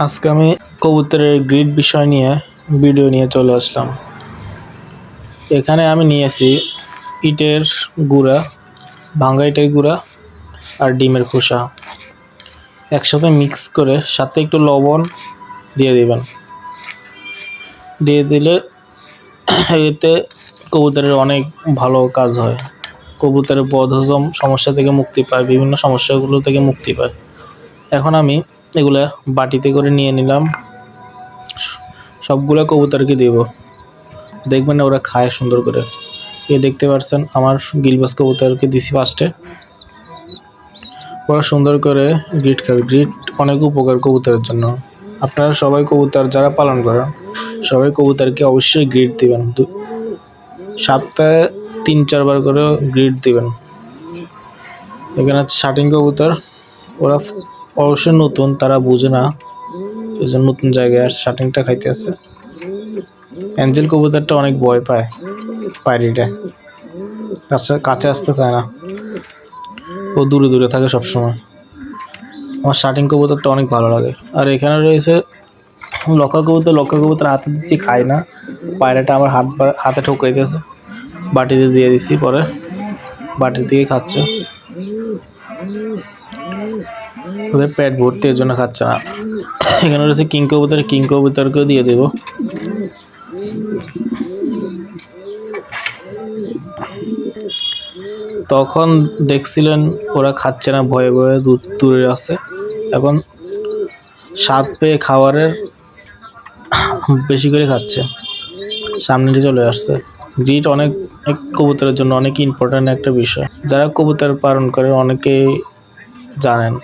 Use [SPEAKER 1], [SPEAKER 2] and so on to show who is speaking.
[SPEAKER 1] আজকে আমি কবুতরের গ্রিড বিষয় নিয়ে ভিডিও নিয়ে চলে আসলাম। এখানে আমি নিয়েছি ইটের গুঁড়া, ভাঙা ইটের গুঁড়া আর ডিমের খোসা একসাথে মিক্স করে সাথে একটু লবণ দিয়ে দিবেন। দিয়ে দিলে এতে কবুতরের অনেক ভালো কাজ হয়। কবুতরের বদহজম সমস্যা থেকে মুক্তি পায়, বিভিন্ন সমস্যাগুলো থেকে মুক্তি পায়। এখন আমি এগুলা বাটিতে করে নিয়ে নিলাম, সবগুলো কবুতরকে দেব। দেখবেন ওরা খায় সুন্দর করে। এই দেখতে পাচ্ছেন আমার গিলবাস কবুতরকে দিছি ফার্স্টে। ওরা সুন্দর করে গ্রিড খাবে। গ্রিড অনেক উপকার কবুতরের জন্য। আপনারা সবাই কবুতর যারা পালন করেন সবাই কবুতরকে অবশ্যই গ্রিড দিবেন। সপ্তাহে 3-4 বার করে গ্রিড দিবেন। এখানে শাটিং কবুতর, ওরা অবশ্যই নতুন, তারা বুঝে না, এই জন্য নতুন জায়গায় শাটিংটা খাইতে আছে। অ্যাঞ্জেল কবুতরটা অনেক ভয় পায়, পায়রিটা কাছে আসতে চায় না, ও দূরে দূরে থাকে সবসময়। আমার শাটিং কবুতরটা অনেক ভালো লাগে। আর এখানে রয়েছে লক্ষা কবুতর। লক্ষা কবুতর হাতে দিচ্ছি, খায় না, পায়রাটা আমার হাতে ঠোকরে গেছে, বাটিতে দিয়ে দিচ্ছি, পরে বাটির দিকে খাচ্ছে। ওদের পেট ভর্তি, এর জন্য খাচ্ছে না। এখানে রয়েছে কিং কবুতর, কিং কবুতরকেও দিয়ে দেব। তখন দেখছিলেন ওরা খাচ্ছে না, ভয়ে ভয়ে দূরে আছে। এখন স্বাদ পেয়ে খাবারের বেশি করে খাচ্ছে, সামনে চলে আসছে। গ্রিড অনেক কবুতরের জন্য অনেক ইম্পর্টেন্ট একটা বিষয়। যারা কবুতর পালন করে অনেকেই জানেন।